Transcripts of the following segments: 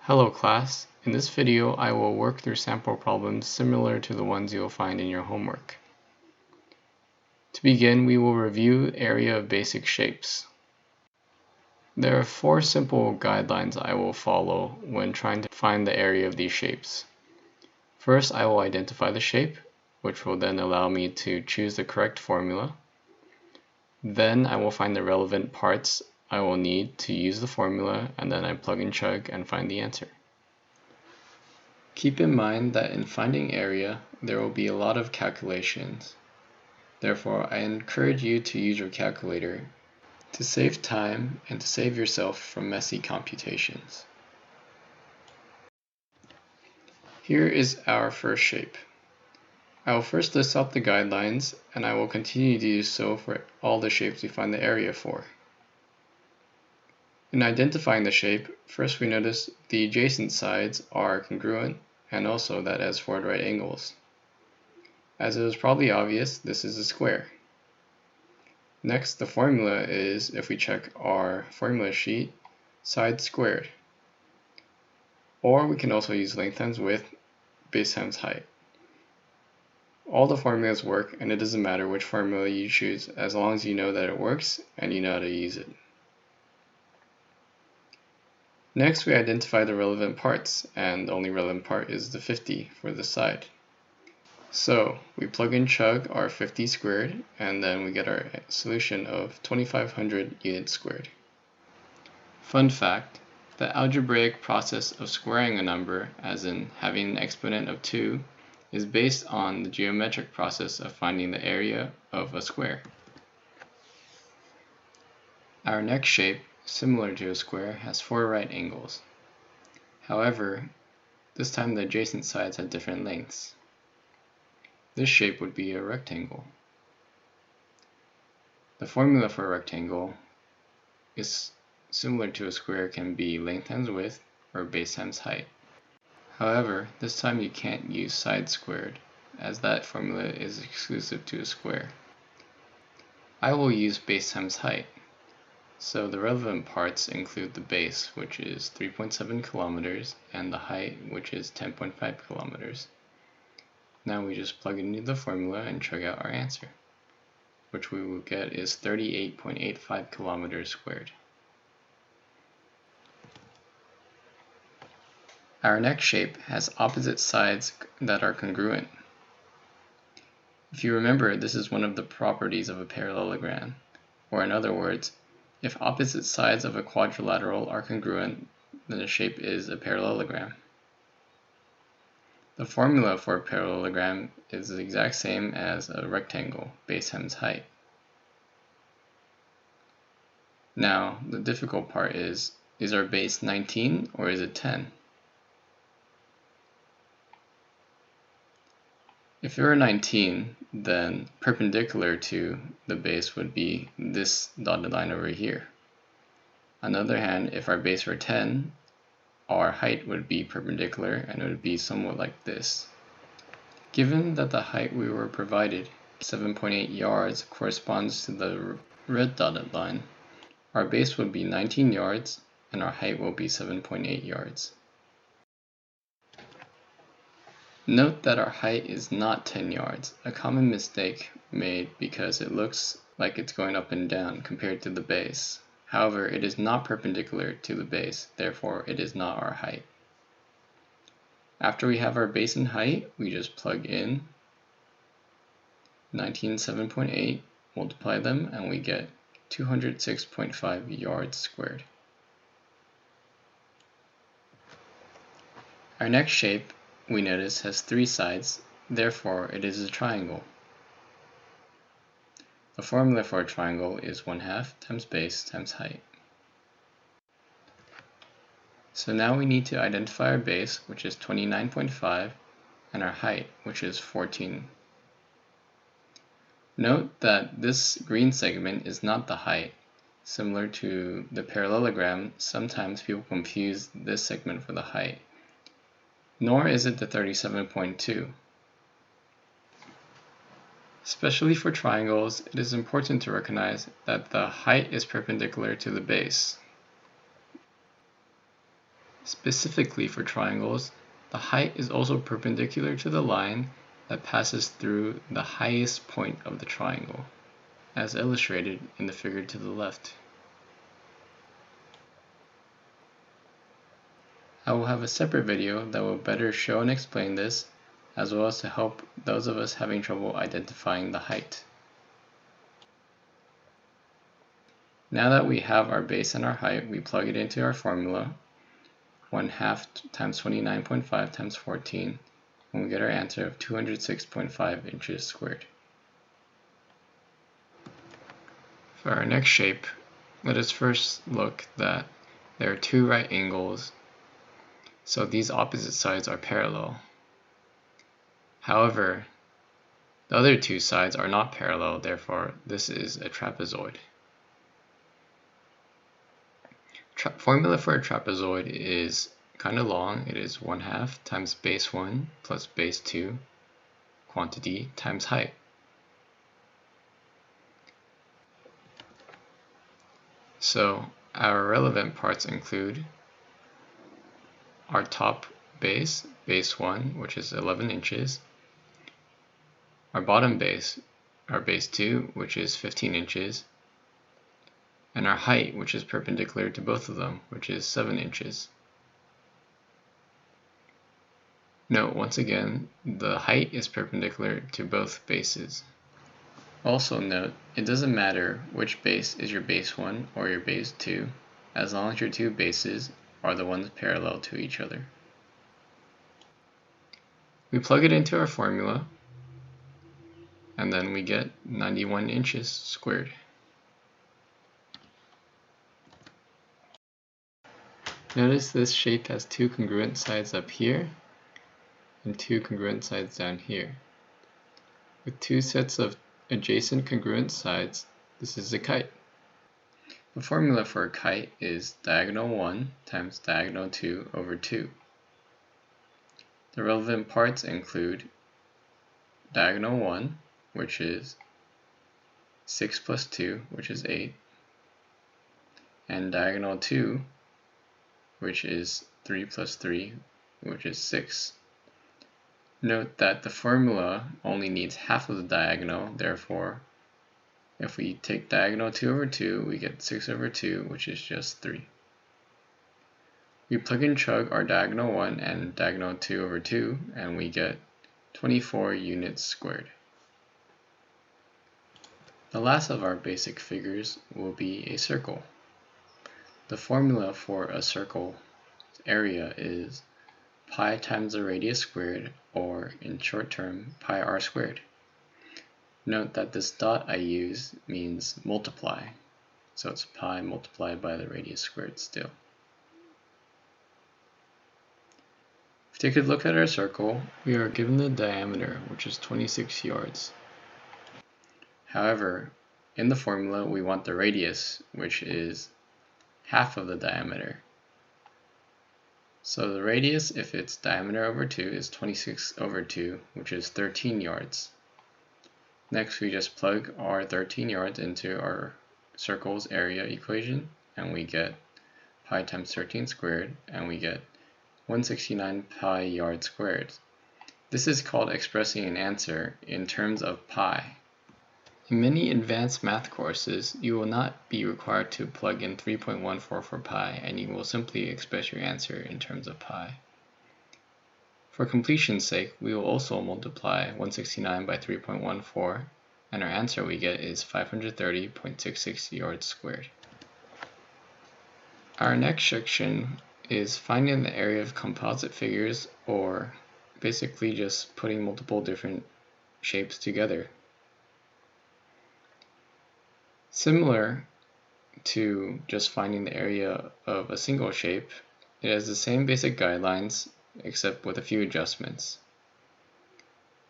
Hello class, in this video I will work through sample problems similar to the ones you will find in your homework. To begin, we will review area of basic shapes. There are 4 simple guidelines I will follow when trying to find the area of these shapes. First, I will identify the shape, which will then allow me to choose the correct formula. Then I will find the relevant parts I will need to use the formula, and then I plug and chug and find the answer. Keep in mind that in finding area, there will be a lot of calculations. Therefore, I encourage you to use your calculator to save time and to save yourself from messy computations. Here is our first shape. I will first list out the guidelines, and I will continue to do so for all the shapes we find the area for. In identifying the shape, first we notice the adjacent sides are congruent and also that it has 4 right angles. As it is probably obvious, this is a square. Next, the formula is, if we check our formula sheet, side squared. Or we can also use length times width, base times height. All the formulas work, and it doesn't matter which formula you choose as long as you know that it works and you know how to use it. Next, we identify the relevant parts, and the only relevant part is the 50 for the side. So we plug and chug our 50 squared, and then we get our solution of 2500 units squared. Fun fact, the algebraic process of squaring a number, as in having an exponent of 2, is based on the geometric process of finding the area of a square. Our next shape, similar to a square, has 4 right angles. However, this time the adjacent sides have different lengths. This shape would be a rectangle. The formula for a rectangle is similar to a square, can be length times width or base times height. However, this time you can't use side squared, as that formula is exclusive to a square. I will use base times height. So the relevant parts include the base, which is 3.7 kilometers, and the height, which is 10.5 kilometers. Now we just plug into the formula and chug out our answer, which we will get is 38.85 kilometers squared. Our next shape has opposite sides that are congruent. If you remember, this is one of the properties of a parallelogram, or in other words, if opposite sides of a quadrilateral are congruent, then the shape is a parallelogram. The formula for a parallelogram is the exact same as a rectangle, base times height. Now, the difficult part is our base 19 or is it 10? If it were 19, then perpendicular to the base would be this dotted line over here. On the other hand, if our base were 10, our height would be perpendicular and it would be somewhat like this. Given that the height we were provided, 7.8 yards, corresponds to the red dotted line, our base would be 19 yards and our height will be 7.8 yards. Note that our height is not 10 yards, a common mistake made because it looks like it's going up and down compared to the base. However, it is not perpendicular to the base, therefore it is not our height. After we have our base and height, we just plug in 19 and 7.8, multiply them, and we get 206.5 yards squared. Our next shape, we notice, has 3 sides, therefore it is a triangle. The formula for a triangle is 1/2 times base times height. So now we need to identify our base, which is 29.5, and our height, which is 14. Note that this green segment is not the height. Similar to the parallelogram, sometimes people confuse this segment for the height. Nor is it the 37.2. Especially for triangles, it is important to recognize that the height is perpendicular to the base. Specifically for triangles, the height is also perpendicular to the line that passes through the highest point of the triangle, as illustrated in the figure to the left. I will have a separate video that will better show and explain this, as well as to help those of us having trouble identifying the height. Now that we have our base and our height, we plug it into our formula, 1/2 times 29.5 times 14, and we get our answer of 206.5 inches squared. For our next shape, let us first look that there are two right angles, so these opposite sides are parallel. However, the other two sides are not parallel, therefore this is a trapezoid. Formula for a trapezoid is kind of long. It is 1/2 times base 1 plus base 2 quantity times height. So our relevant parts include our top base, base 1, which is 11 inches, our bottom base, our base 2, which is 15 inches, and our height, which is perpendicular to both of them, which is 7 inches. Note, once again, the height is perpendicular to both bases. Also note, it doesn't matter which base is your base 1 or your base 2, as long as your two bases are the ones parallel to each other. We plug it into our formula, and then we get 91 inches squared. Notice this shape has two congruent sides up here and two congruent sides down here. With two sets of adjacent congruent sides, this is a kite. The formula for a kite is diagonal 1 times diagonal 2 over 2. The relevant parts include diagonal 1, which is 6 plus 2, which is 8, and diagonal 2, which is 3 plus 3, which is 6. Note that the formula only needs half of the diagonal, therefore, if we take diagonal 2 over 2, we get 6 over 2, which is just 3. We plug and chug our diagonal 1 and diagonal 2 over 2, and we get 24 units squared. The last of our basic figures will be a circle. The formula for a circle area is pi times the radius squared, or in short term, pi r squared. Note that this dot I use means multiply, so it's pi multiplied by the radius squared still. If we take a look at our circle, we are given the diameter, which is 26 yards. However, in the formula we want the radius, which is half of the diameter. So the radius, if it's diameter over 2, is 26 over 2, which is 13 yards. Next, we just plug our 13 yards into our circle's area equation, and we get pi times 13 squared, and we get 169 pi yards squared. This is called expressing an answer in terms of pi. In many advanced math courses, you will not be required to plug in 3.14 for pi, and you will simply express your answer in terms of pi. For completion's sake, we will also multiply 169 by 3.14, and our answer we get is 530.66 yards squared. Our next section is finding the area of composite figures, or basically just putting multiple different shapes together. Similar to just finding the area of a single shape, it has the same basic guidelines except with a few adjustments.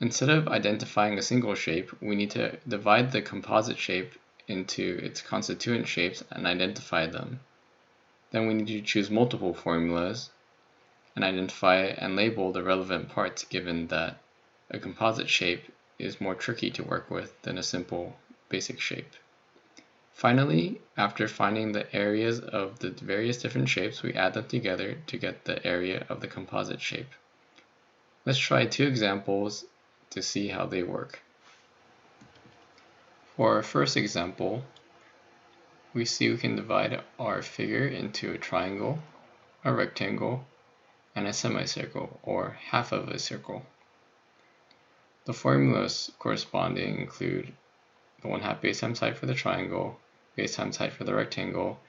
Instead of identifying a single shape, we need to divide the composite shape into its constituent shapes and identify them. Then we need to choose multiple formulas and identify and label the relevant parts, given that a composite shape is more tricky to work with than a simple basic shape. Finally, after finding the areas of the various different shapes, we add them together to get the area of the composite shape. Let's try two examples to see how they work. For our first example, we see we can divide our figure into a triangle, a rectangle, and a semicircle, or half of a circle. The formulas corresponding include the 1/2 base times height for the triangle, base times height for the rectangle,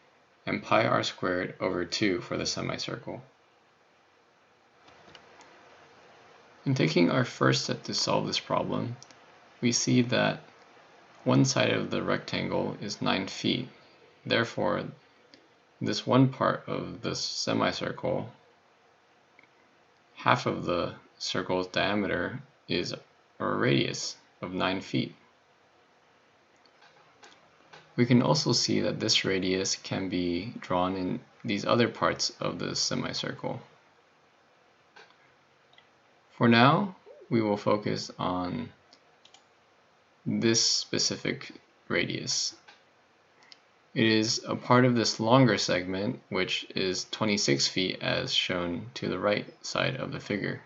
and pi r squared over 2 for the semicircle. In taking our first step to solve this problem, we see that one side of the rectangle is 9 feet. Therefore, this one part of the semicircle, half of the circle's diameter, is a radius of 9 feet. We can also see that this radius can be drawn in these other parts of the semicircle. For now, we will focus on this specific radius. It is a part of this longer segment, which is 26 feet as shown to the right side of the figure.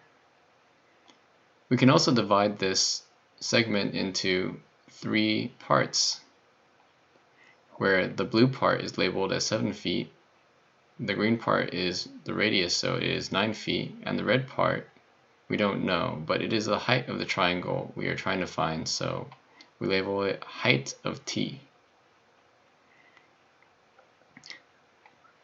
We can also divide this segment into 3 parts, where the blue part is labeled as 7 feet, the green part is the radius, so it is 9 feet, and the red part we don't know, but it is the height of the triangle we are trying to find, so we label it height of t.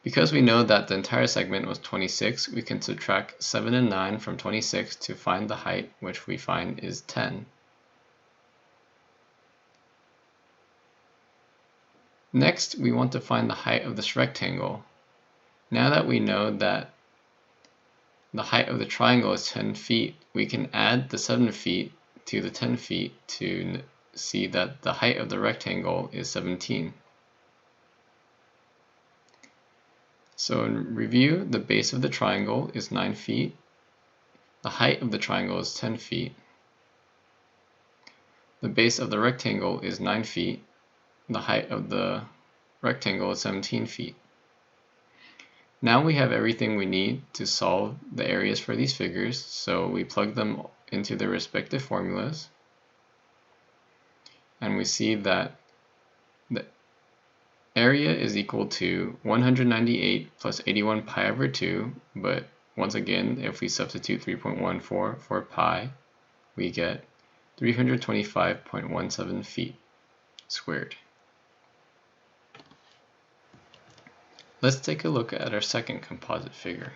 Because we know that the entire segment was 26, we can subtract 7 and 9 from 26 to find the height, which we find is 10. Next, we want to find the height of this rectangle. Now that we know that the height of the triangle is 10 feet, we can add the 7 feet to the 10 feet to see that the height of the rectangle is 17. So in review, the base of the triangle is 9 feet, the height of the triangle is 10 feet, the base of the rectangle is 9 feet, the height of the rectangle is 17 feet. Now we have everything we need to solve the areas for these figures, so we plug them into their respective formulas, and we see that the area is equal to 198 plus 81 pi over 2, but once again, if we substitute 3.14 for pi, we get 325.17 feet squared. Let's take a look at our second composite figure.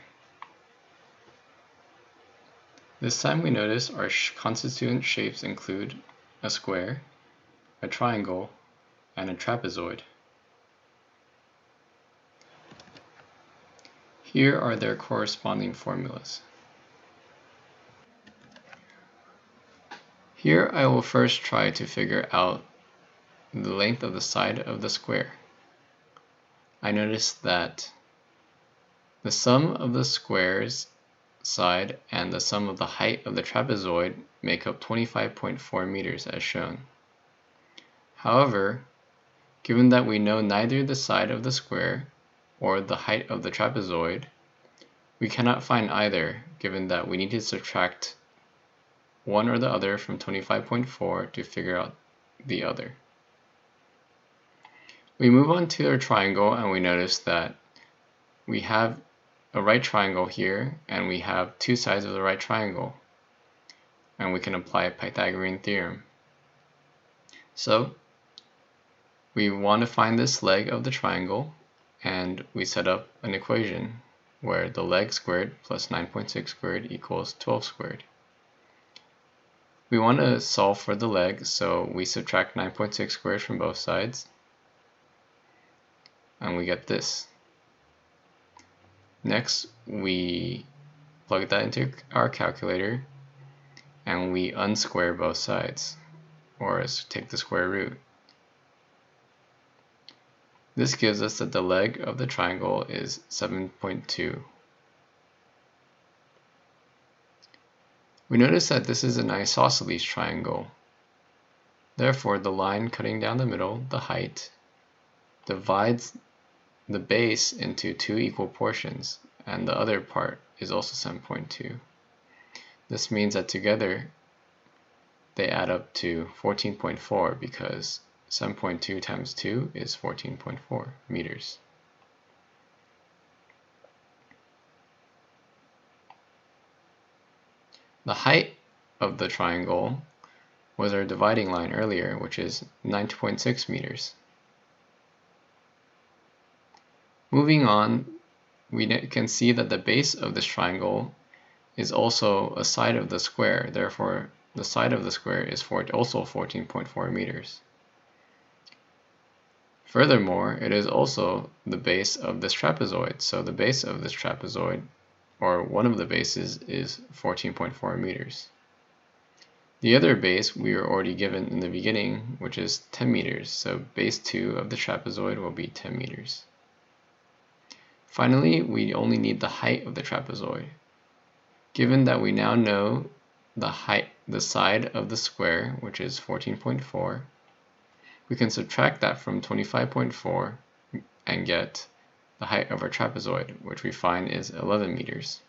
This time we notice our constituent shapes include a square, a triangle, and a trapezoid. Here are their corresponding formulas. Here I will first try to figure out the length of the side of the square. I notice that the sum of the square's side and the sum of the height of the trapezoid make up 25.4 meters as shown. However, given that we know neither the side of the square or the height of the trapezoid, we cannot find either, given that we need to subtract one or the other from 25.4 to figure out the other. We move on to our triangle and we notice that we have a right triangle here and we have two sides of the right triangle, and we can apply a Pythagorean theorem. So we want to find this leg of the triangle, and we set up an equation where the leg squared plus 9.6 squared equals 12 squared. We want to solve for the leg, so we subtract 9.6 squared from both sides, and we get this. Next, we plug that into our calculator, and we unsquare both sides, or take the square root. This gives us that the leg of the triangle is 7.2. We notice that this is an isosceles triangle. Therefore, the line cutting down the middle, the height, divides the base into 2 equal portions, and the other part is also 7.2. This means that together they add up to 14.4 because 7.2 times 2 is 14.4 meters. The height of the triangle was our dividing line earlier, which is 9.6 meters. Moving on, we can see that the base of this triangle is also a side of the square, therefore the side of the square is also 14.4 meters. Furthermore, it is also the base of this trapezoid, so the base of this trapezoid, or one of the bases, is 14.4 meters. The other base we were already given in the beginning, which is 10 meters, so base 2 of the trapezoid will be 10 meters. Finally, we only need the height of the trapezoid. Given that we now know the side of the square, which is 14.4, we can subtract that from 25.4 and get the height of our trapezoid, which we find is 11 meters.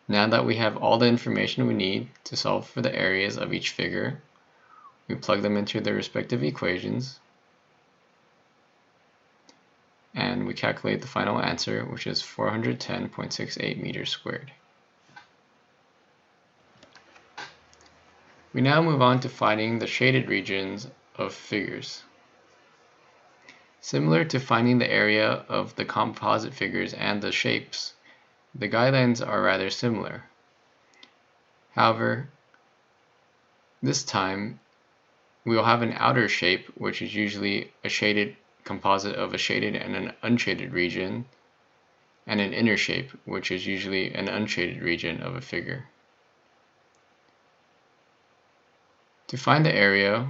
Now that we have all the information we need to solve for the areas of each figure, we plug them into their respective equations, and we calculate the final answer, which is 410.68 meters squared. We now move on to finding the shaded regions of figures. Similar to finding the area of the composite figures and the shapes, the guidelines are rather similar. However, this time we will have an outer shape, which is usually a shaded composite of a shaded and an unshaded region, and an inner shape, which is usually an unshaded region of a figure. To find the area,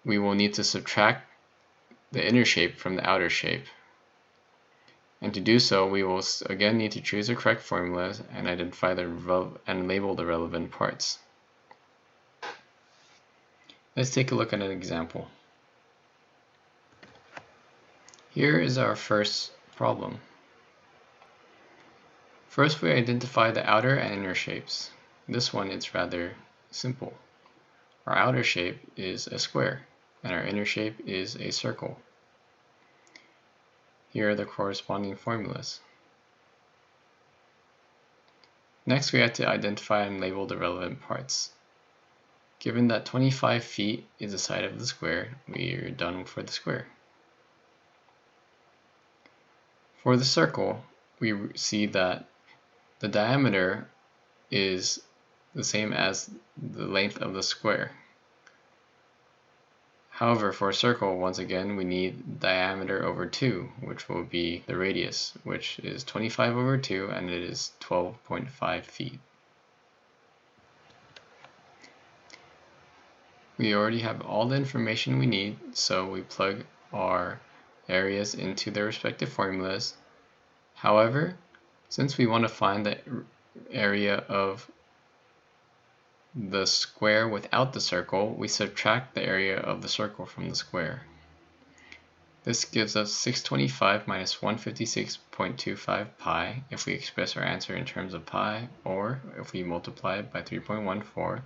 we will need to subtract the inner shape from the outer shape. And to do so, we will again need to choose the correct formulas and identify and label the relevant parts. Let's take a look at an example. Here is our first problem. First, we identify the outer and inner shapes. This one is rather simple. Our outer shape is a square, and our inner shape is a circle. Here are the corresponding formulas. Next, we have to identify and label the relevant parts. Given that 25 feet is the side of the square, we are done for the square. For the circle, we see that the diameter is the same as the length of the square. However, for a circle, once again, we need diameter over 2, which will be the radius, which is 25 over 2, and it is 12.5 feet. We already have all the information we need, so we plug our areas into their respective formulas. However, since we want to find the area of the square without the circle, we subtract the area of the circle from the square. This gives us 625 minus 156.25 pi if we express our answer in terms of pi, or if we multiply it by 3.14,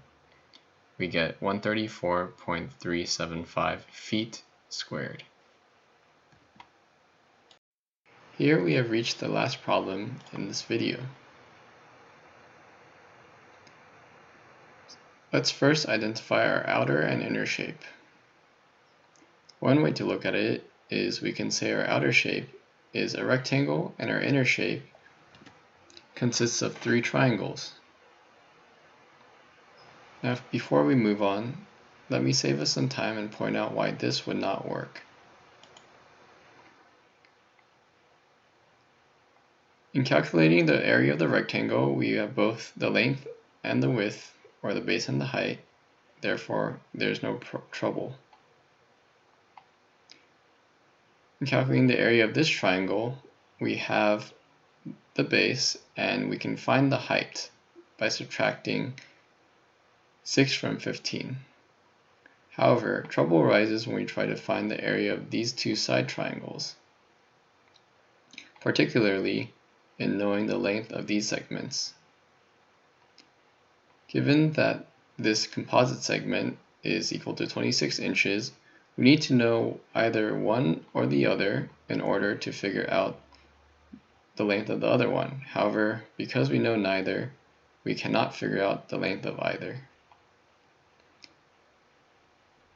we get 134.375 feet squared. Here we have reached the last problem in this video. Let's first identify our outer and inner shape. One way to look at it is we can say our outer shape is a rectangle and our inner shape consists of 3 triangles. Now, before we move on, let me save us some time and point out why this would not work. In calculating the area of the rectangle, we have both the length and the width, or the base and the height, therefore there's no trouble. In calculating the area of this triangle, we have the base and we can find the height by subtracting 6 from 15. However, trouble arises when we try to find the area of these two side triangles, particularly in knowing the length of these segments. Given that this composite segment is equal to 26 inches, we need to know either one or the other in order to figure out the length of the other one. However, because we know neither, we cannot figure out the length of either.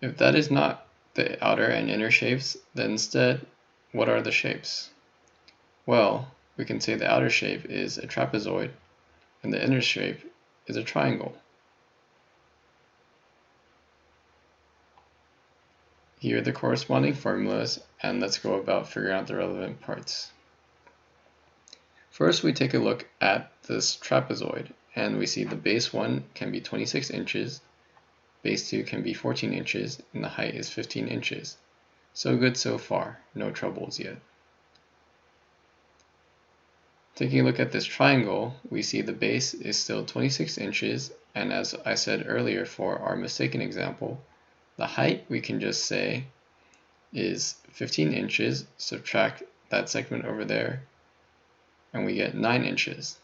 If that is not the outer and inner shapes, then instead, what are the shapes? Well, we can say the outer shape is a trapezoid and the inner shape is a triangle. Here are the corresponding formulas, and let's go about figuring out the relevant parts. First, we take a look at this trapezoid, and we see the base 1 can be 26 inches, base 2 can be 14 inches, and the height is 15 inches. So good so far, no troubles yet. Taking a look at this triangle, we see the base is still 26 inches, and as I said earlier for our mistaken example, the height we can just say is 15 inches, subtract that segment over there, and we get 9 inches.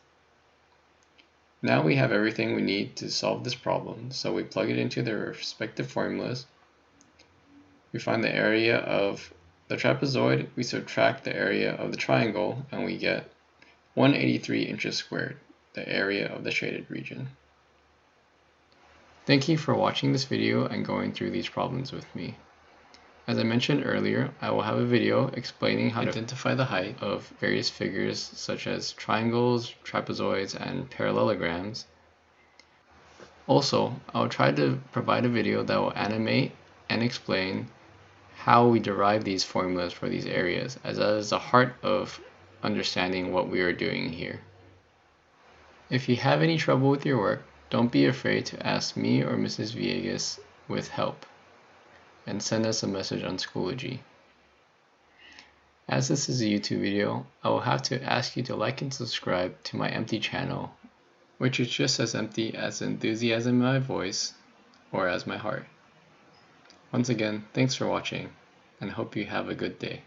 Now we have everything we need to solve this problem, so we plug it into their respective formulas. We find the area of the trapezoid, we subtract the area of the triangle, and we get 183 inches squared, the area of the shaded region. Thank you for watching this video and going through these problems with me. As I mentioned earlier, I will have a video explaining how to identify the height of various figures such as triangles, trapezoids, and parallelograms. Also, I will try to provide a video that will animate and explain how we derive these formulas for these areas, as that is the heart of understanding what we are doing here. If you have any trouble with your work, don't be afraid to ask me or Mrs. Villegas with help, and send us a message on Schoology. As this is a YouTube video, I will have to ask you to like and subscribe to my empty channel, which is just as empty as enthusiasm in my voice or as my heart. Once again, thanks for watching, and hope you have a good day.